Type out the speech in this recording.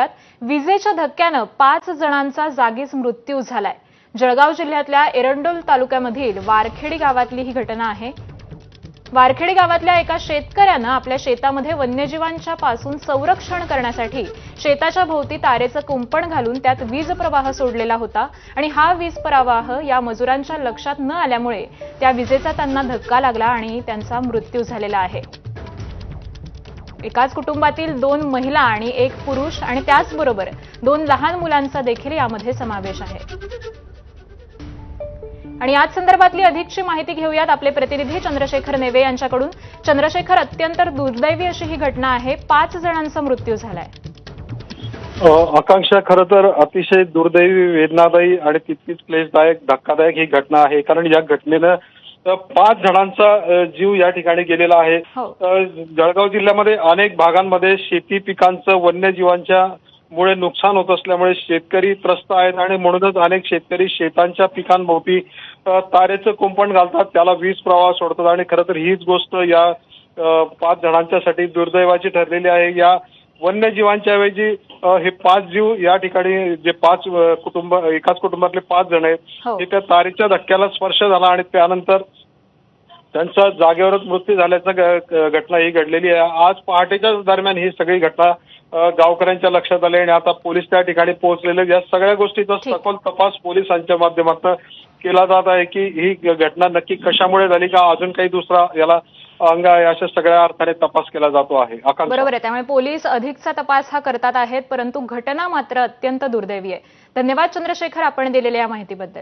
घेऊयात। विजेच्या धक्क्यानं 5 जणांचा जागीच मृत्यू झालाय। जळगाव जिल्ह्यातल्या एरंडोल तालुक्यामधील वारखेडी गावातली ही घटना आहे। वारखेडी गावातल्या एका शेतकऱ्यानं आपल्या शेतामध्ये वन्यजीवांच्या पासून संरक्षण करण्यासाठी शेताच्या भोवती तारेचं कुंपण घालून त्यात वीज प्रवाह सोडलेला होता आणि हा वीज प्रवाह या मजुरांच्या लक्षात न आल्यामुळे त्या विजेचा त्यांना धक्का लागला आणि त्यांचा मृत्यू झालेला आहे। एकाच कुटुंबातील 2 महिला आणि 1 पुरुष आणि त्याचबरोबर 2 लहान मुलांचा देखील यामध्ये समावेश आहे। आणि याच संदर्भातली अधिकची माहिती घेऊयात आपले प्रतिनिधी चंद्रशेखर नेवे यांच्याकडून। चंद्रशेखर, अत्यंत दुर्दैवी अशी ही घटना आहे, 5 जणांचा मृत्यू झालाय। आकांक्षा, खरं तर अतिशय दुर्दैवी, वेदनादायी आणि तितकीच क्लेशदायक, धक्कादायक ही घटना आहे। कारण या घटनेनं 5 जणांचा जीव या ठिकाणी गेलेला आहे। जळगाव जिल्ह्यामध्ये अनेक भागांमध्ये शेती पिकांचं वन्यजीवांच्या मुळे नुकसान होत असल्यामुळे शेतकरी त्रस्त आहेत आणि म्हणूनच अनेक शेतकरी शेतांच्या पिकांभोवती तारेचं कुंपण घालतात, त्याला वीज प्रवाह सोडतात आणि खरं तर हीच गोष्ट या 5 जणांच्यासाठी दुर्दैवाची ठरलेली आहे। या वन्यजीवांच्या ऐवजी हे 5 जीव या ठिकाणी जे 5 कुटुंब, एकाच कुटुंबातले 5 जण आहेत, हे त्या तारेच्या धक्क्याला स्पर्श झाला आणि त्यानंतर त्यांचा जागेवरच मृत्यू झाल्याचं घटना ही घडलेली आहे। आज पहाटेच्या दरम्यान ही सगळी घटना गावकऱ्यांच्या लक्षात आली आणि आता पोलीस त्या ठिकाणी पोहोचलेले। या सगळ्या गोष्टीचा सखोल तपास पोलिसांच्या माध्यमातून केला जात आहे की ही घटना नक्की कशामुळे झाली, का अजून काही दुसरा याला अंग आहे, अशा सगळ्या अर्थाने तपास केला जातो आहे। बरोबर आहे, त्यामुळे पोलीस अधिकचा तपास हा करतात आहेत, परंतु घटना मात्र अत्यंत दुर्दैवी आहे। धन्यवाद चंद्रशेखर, आपण दिलेल्या या माहितीबद्दल।